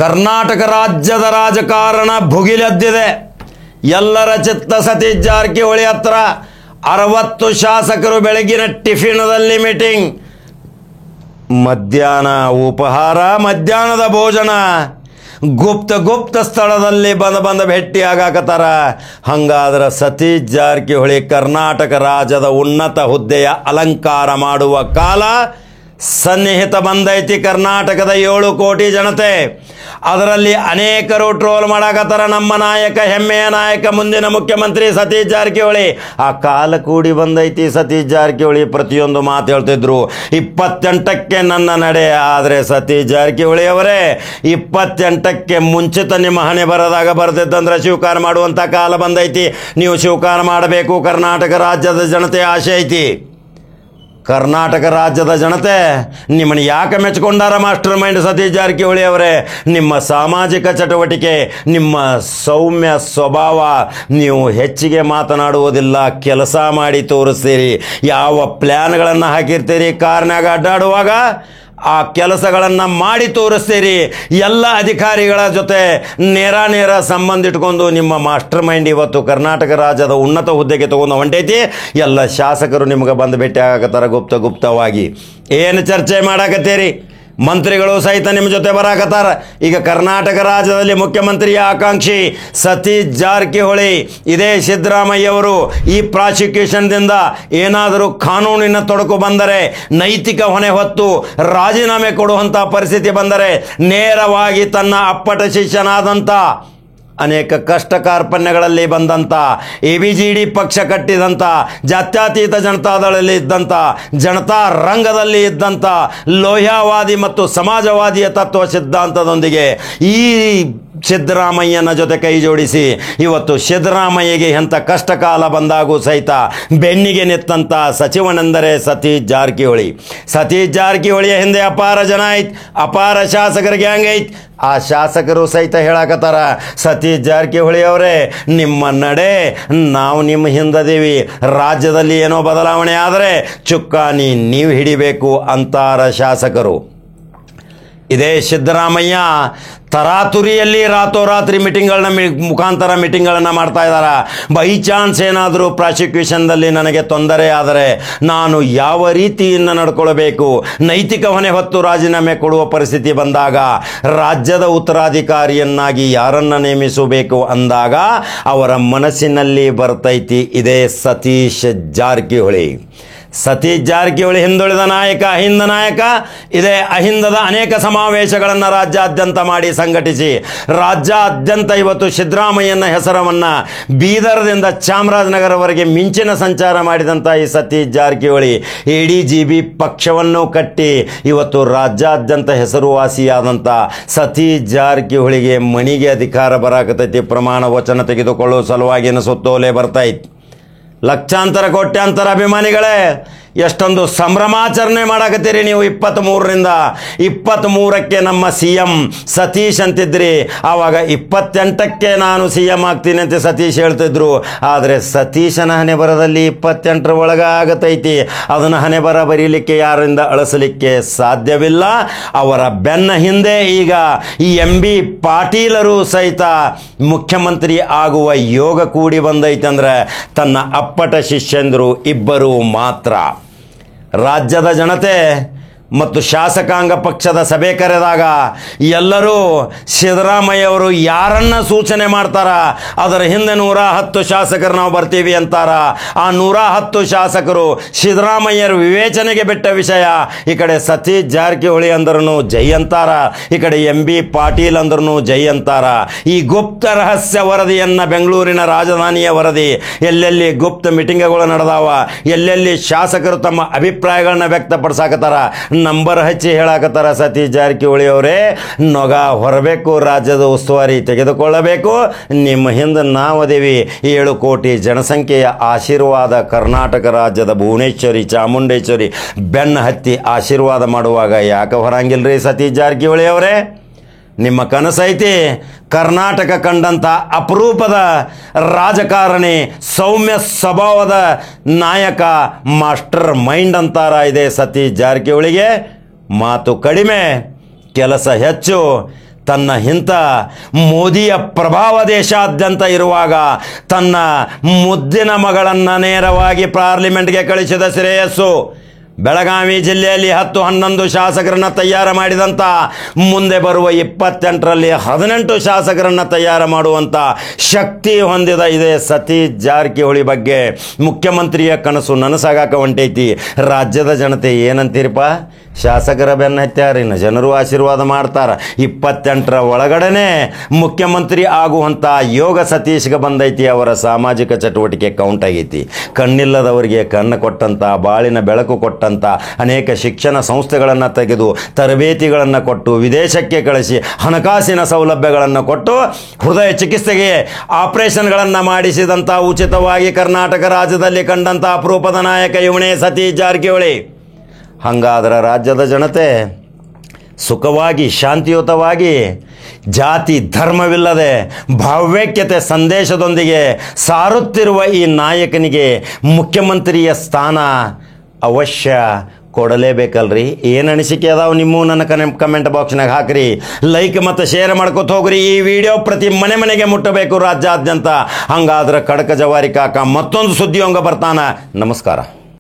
ಕರ್ನಾಟಕ ರಾಜ್ಯದ ರಾಜಕಾರಣ ಭುಗಿಲೆದ್ದಿದೆ. ಎಲ್ಲರ ಚಿತ್ತ ಸತೀಶ್ ಜಾರಕಿಹೊಳಿ ಹತ್ರ 60 ಶಾಸಕರು ಬೆಳಗಿನ ಟಿಫಿನದಲ್ಲಿ ಮೀಟಿಂಗ್, ಮಧ್ಯಾಹ್ನ ಉಪಹಾರ, ಮಧ್ಯಾಹ್ನದ ಭೋಜನ, ಗುಪ್ತ ಸ್ಥಳದಲ್ಲಿ ಬಂದ ಭೇಟಿ ಆಗಾಕತ್ತಾರ. ಹಂಗಾದ್ರೆ ಸತೀಶ್ ಜಾರಕಿಹೊಳಿ ಕರ್ನಾಟಕ ರಾಜ್ಯದ ಉನ್ನತ ಹುದ್ದೆಯ ಅಲಂಕಾರ ಮಾಡುವ ಕಾಲ ಸನ್ನಿಹಿತ ಬಂದೈತಿ. ಕರ್ನಾಟಕದ 7 ಕೋಟಿ ಜನತೆ, ಅದರಲ್ಲಿ ಅನೇಕರು ಟ್ರೋಲ್ ಮಾಡಾಕತ್ತಾರ. ನಮ್ಮ ನಾಯಕ, ಹೆಮ್ಮೆಯ ನಾಯಕ, ಮುಂದಿನ ಮುಖ್ಯಮಂತ್ರಿ ಸತೀಶ್ ಜಾರಕಿಹೊಳಿ. ಆ ಕಾಲ ಕೂಡಿ ಬಂದೈತಿ. ಸತೀಶ್ ಜಾರಕಿಹೊಳಿ ಪ್ರತಿಯೊಂದು ಮಾತು ಹೇಳ್ತಿದ್ರು. 28ಕ್ಕೆ ನನ್ನ ನಡೆ. ಆದರೆ ಸತೀಶ್ ಜಾರಕಿಹೊಳಿ ಅವರೇ, 28ಕ್ಕೆ ಮುಂಚಿತ ನಿಮ್ಮ ಹಣೆ ಬರದಾಗ ಬರ್ತಿದ್ದಂದ್ರೆ ಸ್ವೀಕಾರ ಮಾಡುವಂಥ ಕಾಲ ಬಂದೈತಿ. ನೀವು ಸ್ವೀಕಾರ ಮಾಡಬೇಕು. ಕರ್ನಾಟಕ ರಾಜ್ಯದ ಜನತೆ ಆಸೆ ಐತಿ. ಕರ್ನಾಟಕ ರಾಜ್ಯದ ಜನತೆ ನಿಮ್ಮನ್ನು ಯಾಕೆ ಮೆಚ್ಚಿಕೊಂಡಾರ ಮಾಸ್ಟರ್ ಮೈಂಡ್ ಸತೀಶ್ ಜಾರಕಿಹೊಳಿ ಅವರೇ? ನಿಮ್ಮ ಸಾಮಾಜಿಕ ಚಟುವಟಿಕೆ, ನಿಮ್ಮ ಸೌಮ್ಯ ಸ್ವಭಾವ, ನೀವು ಹೆಚ್ಚಿಗೆ ಮಾತನಾಡುವುದಿಲ್ಲ, ಕೆಲಸ ಮಾಡಿ ತೋರಿಸ್ತೀರಿ. ಯಾವ ಪ್ಲ್ಯಾನ್ಗಳನ್ನು ಹಾಕಿರ್ತೀರಿ, ಕಾರ್ನಾಗ ಅಡ್ಡಾಡುವಾಗ ಆ ಕೆಲಸಗಳನ್ನು ಮಾಡಿ ತೋರಿಸ್ತೀರಿ. ಎಲ್ಲ ಅಧಿಕಾರಿಗಳ ಜೊತೆ ನೇರ ಸಂಬಂಧ ಇಟ್ಕೊಂಡು ನಿಮ್ಮ ಮಾಸ್ಟರ್ ಮೈಂಡ್ ಇವತ್ತು ಕರ್ನಾಟಕ ರಾಜ್ಯದ ಉನ್ನತ ಹುದ್ದೆಗೆ ತಗೊಂಡು ಹೊಂಟೈತಿ. ಎಲ್ಲ ಶಾಸಕರು ನಿಮ್ಗೆ ಬಂದು ಭೇಟಿ ಆಗತ್ತಾರ ಗುಪ್ತವಾಗಿ. ಏನು ಚರ್ಚೆ ಮಾಡಾಕತ್ತೀರಿ? ಮಂತ್ರಿಗಳು ಸಹಿತ ನಿಮ್ಮ ಜೊತೆ ಬರಾಕತ್ತಾರ. ಈಗ ಕರ್ನಾಟಕ ರಾಜ್ಯದಲ್ಲಿ ಮುಖ್ಯಮಂತ್ರಿಯ ಆಕಾಂಕ್ಷಿ ಸತೀಶ್ ಜಾರಕಿಹೊಳಿ. ಇದೇ ಸಿದ್ದರಾಮಯ್ಯವರು ಈ ಪ್ರಾಸಿಕ್ಯೂಷನ್ದಿಂದ ಏನಾದರೂ ಕಾನೂನಿನ ತೊಡಕು ಬಂದರೆ, ನೈತಿಕ ಹೊಣೆ ಹೊತ್ತು ರಾಜೀನಾಮೆ ಕೊಡುವಂಥ ಪರಿಸ್ಥಿತಿ ಬಂದರೆ, ನೇರವಾಗಿ ತನ್ನ ಅಪ್ಪಟ ಶಿಷ್ಯನಾದಂಥ, ಅನೇಕ ಕಷ್ಟ ಕಾರ್ಪಣ್ಯಗಳಲ್ಲಿ ಬಂದಂಥ, ABGD ಪಕ್ಷ ಕಟ್ಟಿದಂಥ, ಜಾತ್ಯತೀತ ಜನತಾದಳದಲ್ಲಿ ಇದ್ದಂಥ, ಜನತಾ ರಂಗದಲ್ಲಿ ಇದ್ದಂಥ ಲೋಹ್ಯವಾದಿ ಮತ್ತು ಸಮಾಜವಾದಿಯ ತತ್ವ ಸಿದ್ಧಾಂತದೊಂದಿಗೆ ಈ ಸಿದ್ದರಾಮಯ್ಯನ ಜೊತೆ ಕೈ ಜೋಡಿಸಿ ಇವತ್ತು ಸಿದ್ದರಾಮಯ್ಯಗೆ ಎಂಥ ಕಷ್ಟ ಕಾಲ ಬಂದಾಗೂ ಸಹಿತ ಬೆನ್ನಿಗೆ ನಿತ್ತಂಥ ಸಚಿವನೆಂದರೆ ಸತೀಶ್ ಜಾರಕಿಹೊಳಿ. ಸತೀಶ್ ಜಾರಕಿಹೊಳಿಯ ಹಿಂದೆ ಅಪಾರ ಜನ ಐತ್, ಅಪಾರ ಶಾಸಕರ ಗ್ಯಾಂಗ್ ಐತ್. ಆ ಶಾಸಕರು ಸಹಿತ ಹೇಳಾಕತ್ತಾರ, ಸತೀಶ್ ಜಾರಕಿಹೊಳಿ ಅವರೇ, ನಿಮ್ಮ ನಡೆ ನಾವು ನಿಮ್ಮ ಹಿಂದದೀವಿ. ರಾಜ್ಯದಲ್ಲಿ ಏನೋ ಬದಲಾವಣೆ ಆದರೆ ಚುಕ್ಕಾಣಿ ನೀವು ಹಿಡಿಬೇಕು ಅಂತಾರ ಶಾಸಕರು. ಇದೇ ಸಿದ್ದರಾಮಯ್ಯ ತರಾತುರಿಯಲ್ಲಿ ರಾತ್ರೋರಾತ್ರಿ ಮುಖಾಂತರ ಮೀಟಿಂಗ್ಗಳನ್ನು ಮಾಡ್ತಾ ಇದ್ದಾರೆ. ಬೈ ಚಾನ್ಸ್ ಏನಾದರೂ ಪ್ರಾಸಿಕ್ಯೂಷನ್ದಲ್ಲಿ ನನಗೆ ತೊಂದರೆ ಆದರೆ ನಾನು ಯಾವ ರೀತಿಯಿಂದ ನಡ್ಕೊಳ್ಬೇಕು, ನೈತಿಕ ಹೊಣೆ ಹೊತ್ತು ರಾಜೀನಾಮೆ ಕೊಡುವ ಪರಿಸ್ಥಿತಿ ಬಂದಾಗ, ರಾಜ್ಯದ ಉತ್ತರಾಧಿಕಾರಿಯನ್ನಾಗಿ ಯಾರನ್ನು ನೇಮಿಸಬೇಕು ಅಂದಾಗ ಅವರ ಮನಸ್ಸಿನಲ್ಲಿ ಬರ್ತೈತಿ ಇದೇ ಸತೀಶ್ ಜಾರಕಿಹೊಳಿ. ಸತೀಶ್ ಜಾರಕಿಹೊಳಿ ಹಿಂದುಳಿದ ನಾಯಕ, ಅಹಿಂದ ನಾಯಕ. ಇದೇ ಅಹಿಂದದ ಅನೇಕ ಸಮಾವೇಶಗಳನ್ನು ರಾಜ್ಯಾದ್ಯಂತ ಮಾಡಿ ಸಂಘಟಿಸಿ ರಾಜ್ಯಾದ್ಯಂತ ಇವತ್ತು ಸಿದ್ದರಾಮಯ್ಯನ ಹೆಸರವನ್ನು ಬೀದರ್ದಿಂದ ಚಾಮರಾಜನಗರವರೆಗೆ ಮಿಂಚಿನ ಸಂಚಾರ ಮಾಡಿದಂಥ ಈ ಸತೀಶ್ ಜಾರಕಿಹೊಳಿ ADGB ಪಕ್ಷವನ್ನು ಕಟ್ಟಿ ಇವತ್ತು ರಾಜ್ಯಾದ್ಯಂತ ಹೆಸರುವಾಸಿಯಾದಂಥ ಸತೀಶ್ ಜಾರಕಿಹೊಳಿಗೆ ಮಣಿಗೆ ಅಧಿಕಾರ ಬರಾಕತೈತಿ. ಪ್ರಮಾಣ ವಚನ ತೆಗೆದುಕೊಳ್ಳುವ ಸಲುವಾಗಿ ಸುತ್ತೋಲೆ ಬರ್ತೈತಿ. ಲಕ್ಷಾಂತರ ಕೋಟ್ಯಾಂತರ ಅಭಿಮಾನಿಗಳೇ, ಎಷ್ಟೊಂದು ಸಂಭ್ರಮಾಚರಣೆ ಮಾಡಾಕತ್ತೀರಿ ನೀವು. 23ರಿಂದ 23ಕ್ಕೆ ನಮ್ಮ CM ಸತೀಶ್ ಅಂತಿದ್ರಿ. ಆವಾಗ 28ಕ್ಕೆ ನಾನು CM ಆಗ್ತೀನಿ ಅಂತ ಸತೀಶ್ ಹೇಳ್ತಿದ್ರು. ಆದರೆ ಸತೀಶನ ಹಣೆ ಬರದಲ್ಲಿ 28ರ ಒಳಗೆ ಆಗತೈತಿ. ಅದನ್ನು ಹಣೆ ಬರ ಬರೀಲಿಕ್ಕೆ ಯಾರಿಂದ ಅಳಿಸಲಿಕ್ಕೆ ಸಾಧ್ಯವಿಲ್ಲ. ಅವರ ಬೆನ್ನ ಹಿಂದೆ ಈಗ ಈ MB ಪಾಟೀಲರು ಸಹಿತ ಮುಖ್ಯಮಂತ್ರಿ ಆಗುವ ಯೋಗ ಕೂಡಿ ಬಂದೈತೆ. ಅಂದರೆ ತನ್ನ ಅಪ್ಪಟ ಶಿಷ್ಯಂದರು ಇಬ್ಬರು ಮಾತ್ರ. ರಾಜ್ಯದ ಜನತೆ ಮತ್ತು ಶಾಸಕಾಂಗ ಪಕ್ಷದ ಸಭೆ ಕರೆದಾಗ ಎಲ್ಲರೂ ಸಿದ್ದರಾಮಯ್ಯ ಅವರು ಯಾರನ್ನ ಸೂಚನೆ ಮಾಡ್ತಾರ ಅದರ ಹಿಂದೆ 110 ಶಾಸಕರು ನಾವು ಬರ್ತೀವಿ ಅಂತಾರ. ಆ 110 ಶಾಸಕರು ಸಿದ್ದರಾಮಯ್ಯರ ವಿವೇಚನೆಗೆ ಬಿಟ್ಟ ವಿಷಯ. ಈ ಕಡೆ ಸತೀಶ್ ಜಾರಕಿಹೊಳಿ ಅಂದ್ರೂ ಜೈ ಅಂತಾರ, ಈ ಕಡೆ MB ಪಾಟೀಲ್ ಅಂದ್ರೂ ಜೈ ಅಂತಾರ. ಈ ಗುಪ್ತ ರಹಸ್ಯ ವರದಿಯನ್ನು, ಬೆಂಗಳೂರಿನ ರಾಜಧಾನಿಯ ವರದಿ, ಎಲ್ಲೆಲ್ಲಿ ಗುಪ್ತ ಮೀಟಿಂಗ್ಗಳು ನಡೆದಾವ, ಎಲ್ಲೆಲ್ಲಿ ಶಾಸಕರು ತಮ್ಮ ಅಭಿಪ್ರಾಯಗಳನ್ನ ವ್ಯಕ್ತಪಡಿಸಾಕತ್ತಾರ, ನಂಬರ್ ಹಚ್ಚಿ ಹೇಳಾಕತ್ತಾರ ಸತೀಶ್ ಜಾರಕಿಹೊಳಿ ಅವರೇ, ನೊಗ ಹೊರಬೇಕು, ರಾಜ್ಯದ ಉಸ್ತುವಾರಿ ತೆಗೆದುಕೊಳ್ಳಬೇಕು, ನಿಮ್ಮ ಹಿಂದೆ ನಾವದೇವಿ. 7 ಕೋಟಿ ಜನಸಂಖ್ಯೆಯ ಆಶೀರ್ವಾದ ಕರ್ನಾಟಕ ರಾಜ್ಯದ ಭುವನೇಶ್ವರಿ ಚಾಮುಂಡೇಶ್ವರಿ ಬೆನ್ನ ಹತ್ತಿ ಆಶೀರ್ವಾದ ಮಾಡುವಾಗ ಯಾಕೆ ಹೊರಂಗಿಲ್ರಿ ಸತೀಶ್ ಜಾರಕಿಹೊಳಿ ಅವರೇ? ನಿಮ್ಮ ಕನಸೈತಿ ಕರ್ನಾಟಕ ಕಂಡಂಥ ಅಪರೂಪದ ರಾಜಕಾರಣಿ, ಸೌಮ್ಯ ಸ್ವಭಾವದ ನಾಯಕ, ಮಾಸ್ಟರ್ ಮೈಂಡ್ ಅಂತಾರ ಇದೇ ಸತೀಶ್ ಜಾರಕಿಹೊಳಿಗೆ. ಮಾತು ಕಡಿಮೆ, ಕೆಲಸ ಹೆಚ್ಚು. ತನ್ನ ಇಂಥ ಮೋದಿಯ ಪ್ರಭಾವ ದೇಶಾದ್ಯಂತ ಇರುವಾಗ ತನ್ನ ಮುದ್ದಿನ ಮಗಳನ್ನು ನೇರವಾಗಿ ಪಾರ್ಲಿಮೆಂಟ್ಗೆ ಕಳಿಸಿದ ಶ್ರೇಯಸ್ಸು. ಬೆಳಗಾವಿ ಜಿಲ್ಲೆಯಲ್ಲಿ 10-11 ಶಾಸಕರನ್ನು ತಯಾರು ಮಾಡಿದಂಥ ಮುಂದೆ ಬರುವ 28ರಲ್ಲಿ 18 ಶಾಸಕರನ್ನು ತಯಾರು ಮಾಡುವಂಥ ಶಕ್ತಿ ಹೊಂದಿದ ಇದೆ ಸತೀಶ್ ಜಾರಕಿಹೊಳಿ ಬಗ್ಗೆ ಮುಖ್ಯಮಂತ್ರಿಯ ಕನಸು ನನಸಾಗಾಕ ಹೊಂಟೈತಿ. ರಾಜ್ಯದ ಜನತೆ ಏನಂತೀರಪ್ಪ? ಶಾಸಕರ ಬೆನ್ನ ಹತ್ಯಾರಿನ ಜನರು ಆಶೀರ್ವಾದ ಮಾಡ್ತಾರೆ. 28ರ ಒಳಗಡೆನೆ ಮುಖ್ಯಮಂತ್ರಿ ಆಗುವಂಥ ಯೋಗ ಸತೀಶ್ಗೆ ಬಂದೈತಿ. ಅವರ ಸಾಮಾಜಿಕ ಚಟುವಟಿಕೆ ಕೌಂಟ್ ಆಗೈತಿ. ಕಣ್ಣಿಲ್ಲದವರಿಗೆ ಕಣ್ಣು ಕೊಟ್ಟಂಥ, ಬಾಳಿನ ಬೆಳಕು ಕೊಟ್ಟಂಥ, ಅನೇಕ ಶಿಕ್ಷಣ ಸಂಸ್ಥೆಗಳನ್ನು ತೆಗೆದು ತರಬೇತಿಗಳನ್ನು ಕೊಟ್ಟು ವಿದೇಶಕ್ಕೆ ಕಳಿಸಿ ಹಣಕಾಸಿನ ಸೌಲಭ್ಯಗಳನ್ನು ಕೊಟ್ಟು ಹೃದಯ ಚಿಕಿತ್ಸೆಗೆ ಆಪರೇಷನ್ಗಳನ್ನು ಮಾಡಿಸಿದಂಥ ಉಚಿತವಾಗಿ ಕರ್ನಾಟಕ ರಾಜ್ಯದಲ್ಲಿ ಕಂಡಂಥ ಅಪರೂಪದ ನಾಯಕ ಇವನೇ ಸತೀಶ್ ಜಾರಕಿಹೊಳಿ. ಹಾಗಾದ್ರೆ ರಾಜ್ಯದ ಜನತೆ ಸುಖವಾಗಿ ಶಾಂತಿಯುತವಾಗಿ ಜಾತಿ ಧರ್ಮವಿಲ್ಲದೆ ಭಾವ್ಯೈಕ್ಯತೆ ಸಂದೇಶದೊಂದಿಗೆ ಸಾರುತ್ತಿರುವ ಈ ನಾಯಕನಿಗೆ ಮುಖ್ಯಮಂತ್ರಿಯ ಸ್ಥಾನ ಅವಶ್ಯ ಕೊಡಲೇಬೇಕಲ್ರಿ. ಏನು ಅನಿಸಿಕೆ ಅದಾವ ನಿಮ್ಮ ನನ್ನ ಕಮೆಂಟ್ ಬಾಕ್ಸ್ನಾಗ ಹಾಕ್ರಿ. ಲೈಕ್ ಮತ್ತು ಶೇರ್ ಮಾಡ್ಕೊತ ಹೋಗ್ರಿ. ಈ ವಿಡಿಯೋ ಪ್ರತಿ ಮನೆ ಮನೆಗೆ ಮುಟ್ಟಬೇಕು ರಾಜ್ಯಾದ್ಯಂತ. ಹಂಗಾದ್ರೆ ಕಡಕ ಜವಾರಿ ಕಾಕ ಮತ್ತೊಂದು ಸುದ್ದಿಯೊಂಗ ಬರ್ತಾನ. ನಮಸ್ಕಾರ.